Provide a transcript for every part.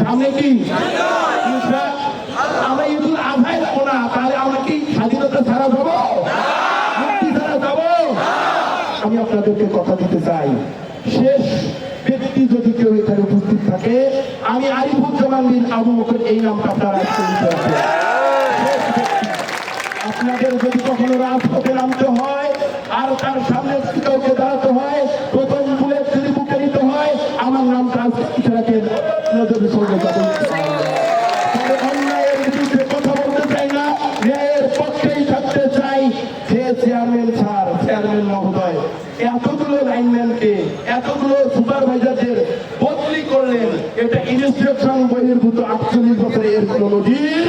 সামনে কি আমরা ঈদুল আজহায় যাবো না, তাহলে আমরা কি স্বাধীনতা ছাড়া যাবো, মুক্তি ছাড়া যাবো? আমি আপনাদেরকে কথা দিতে চাই, শেষ ব্যক্তি যদি কেউ এখানে উপস্থিত থাকে, আমি আরিফুজ্জামান বিন আবু বকর, এই নামটা আপনারা আপনাদের যদি কখনো রাজপথে নামতে হয় আর তার সামনে কাউকে দাঁড়াতে হয়, প্রথম বুলেট যদি বুকে নিতে হয়, আমার নামটা অন্যায়ের বিরুদ্ধে কথা বলতে চাই না, ন্যায়ের পক্ষেই থাকতে চাই। যে চেয়ারম্যান স্যার, চেয়ারম্যান মহোদয় এতগুলো লাইনম্যানকে, এতগুলো সুপারভাইজারদের বদলি করলেন, এটা ইনস্ট্রাকশন বহির্ভূত 48 বছরে এর কোন নজির।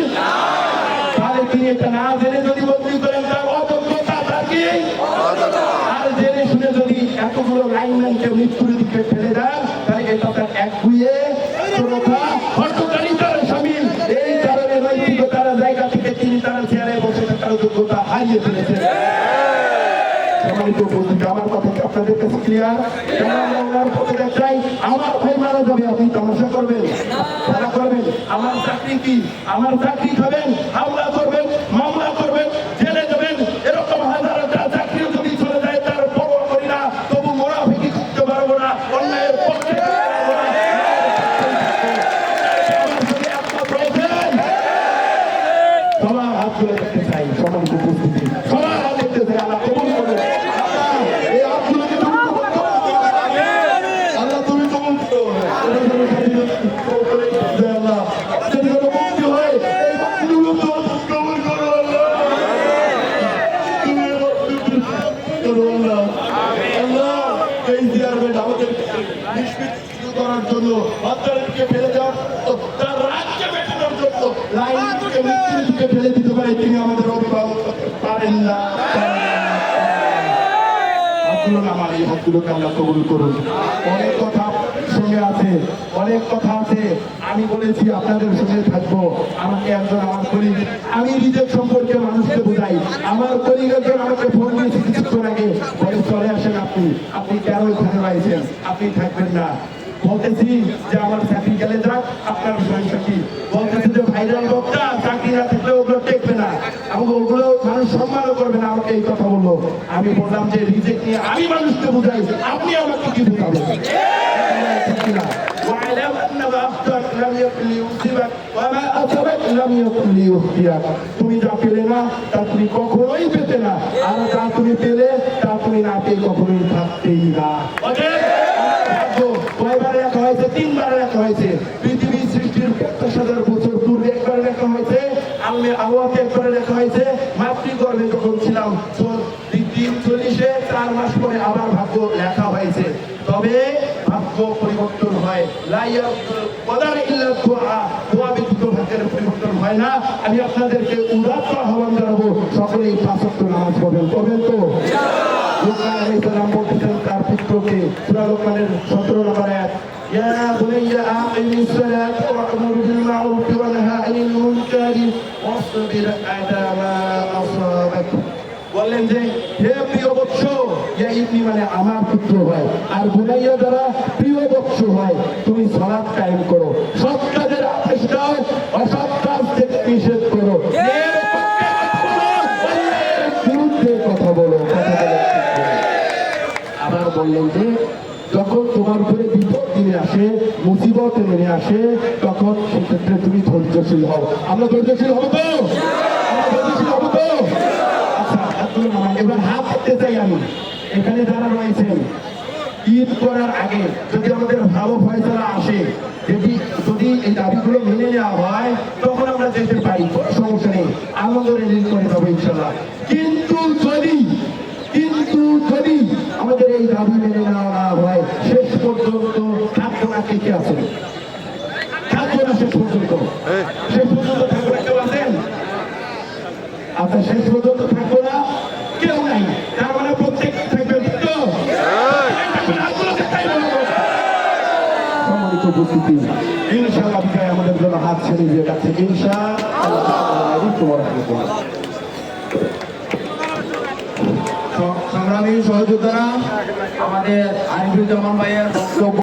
তাহলে তিনি এটা না জেনে যদি বদলি করেন, তার অযোগ্যতা থাকে। আর জেনে শুনে যদি এতগুলো লাইনম্যানকে মৃত্যুর দিকে ফেলে দেন, তাহলে এটা তার একগুঁয়ে হটকারিতার শামিল। এই কারণে নৈতিকতার জায়গা থেকে তিনি তারা চেয়ারে বসে থাকার যোগ্যতা হারিয়ে ফেলেছেন। আমার কথা কি আপনাদের কাছে ক্লিয়ার? চাই আমার ভাই মারা যাবে, আপনি তামাশা করবেন, খেলা করবেন? আমার চাকরি কি? আমার চাকরি খাবেন, হামলা করবেন, মামলা করবেন, জেলে যাবেন, এরকম হাজারটা চাকরি যদি চলে যায় তার পরোয়া করি না, তবু মুনাফিকি করতে পারবো না, অন্যায়ের পক্ষে সবার হাত তুলে দেখতে চাই, সবার উপস্থিতি সবার হাত দেখতে চাই। আল্লাহ কবুল করুন। করার জন্য অত্যাচারকে ফেলে যাওয়ার, তার রাজ্যে মেটানোর জন্য লাইনকে মৃত্যুর দিকে ফেলে দিতে পারে, তিনি আমাদের অভিভাবক পারেন না। আমার এই হাতগুলোকে আল্লাহ কবুল করুন। অনেক কথা সঙ্গে আছে, অনেক কথা আছে, আমি বলেছি আপনাদের সঙ্গে থাকবো। আমাকে একজন আমার কলিগ, আমি নিজের সম্পর্কে মানুষকে বোঝাই, আমার কলিগ একজন আমাকে ফোন দিয়েছে কিছুক্ষণ আগে, বলে চলে আসেন আপনি, আপনি কেন ওখানে রয়েছেন, আপনি থাকবেন না। বলতেছি যে আমার চাকরি গেলে যাক, আপনার বিষয়টা কি? বলতেছে যে ভাইরাল বক্তা, চাকরি না থাকলে ওগুলো টেকবে না, আমাকে ওগুলো মানুষ সম্মানও করবে না, আমাকে এই কথা বললো। আমি বললাম যে রিজেক্ট নিয়ে আমি মানুষকে বুঝাই, আপনি আমাকে কি বুঝাবেন? তুমি যা পেলে না তা তুমি কখনোই পেতে না, আর যা তুমি পেলে তা তুমি না পেয়ে কখনোই থাকতেই না। কয়বার লেখা হয়েছে? 3 বার লেখা হয়েছে। পৃথিবী সৃষ্টির 50,000 বছর পূর্বে একবার লেখা হয়েছে, আল্লাহ আওয়াতে একবার লেখা হয়েছে, মাতৃগর্ভে যখন ছিলাম 40-এ 4 মাস পরে আবার ভাগ্য লেখা হয়েছে। তবে ভাগ্য পরিবর্তন হয়, দোয়া ব্যতীত ভাগ্যের পরিবর্তন হয় না। আমি আপনাদেরকে উদাত্ত আহ্বান জানাবো, সকলেই 5 ওয়াক্ত নামাজ পড়বেন, করবেন তো? লোকমান আলাইহিস সালাম বলতেছেন তার পুত্রকে, সূরা লোকমানের 17 নম্বর আয়াত, ইয়া বুনাইয়া আকিমিস সালাতা ওয়া'মুর বিল মা'রুফি ওয়া নাহি আনিল মুনকারি ওয়াসবির আলা মা আসাবাক। বললেন যে হে প্রিয় বৎস, ইয়া ইবনি মানে আমার পুত্র হয়, আর বুনাইয়া দ্বারা প্রিয় বৎস হয়, তুমি সালাত কায়েম করো, সৎ কাজের আদেশ দাও, অসৎ কাজ থেকে নিষেধ করো, বিরুদ্ধে কথা বলো। আবার বললেন যে যখন তোমার উপরে বিপদ দিনে আসে, মুসিবত নেমে আসে, তখন সেক্ষেত্রে তুমি ধৈর্যশীল হও। আমরা ধৈর্যশীল হবো তো? ধৈর্যশীল হবো তো? আচ্ছা, এবার হাত করতে চাই আমি। এখানে যারা রয়েছেন, ঈদ করার আগে যদি আমাদের ভালো ফয়সালা আসে, যদি এই দাবিগুলো মেনে নেওয়া হয়, তখন আমরা যেতে পারি, কোনো সমস্যা নেই, আনন্দ রিলিজ করে যাবো ইনশাল্লাহ। কিন্তু যদি আমাদের এই দাবি মেনে নেওয়া না হয়, শেষ পর্যন্ত থাকবো না। কে কে আছেন? থাকবো না শেষ পর্যন্ত? শেষ পর্যন্ত থাকবো না কেউ আছেন? আচ্ছা, শেষ পর্যন্ত থাকবো না কেউ নাই, তার মানে প্রত্যেকে থাকবে তো? সম্মানিত উপস্থিতি, ইনশাআল্লাহ বিদায় আমাদের জন্য হাত ছেড়ে দিয়ে যাচ্ছে ইনশাআল্লাহ। সংগ্রামী সহযোদ্ধারা, আমাদের আরিফুজ্জামান ভাইয়ের বক্তব্য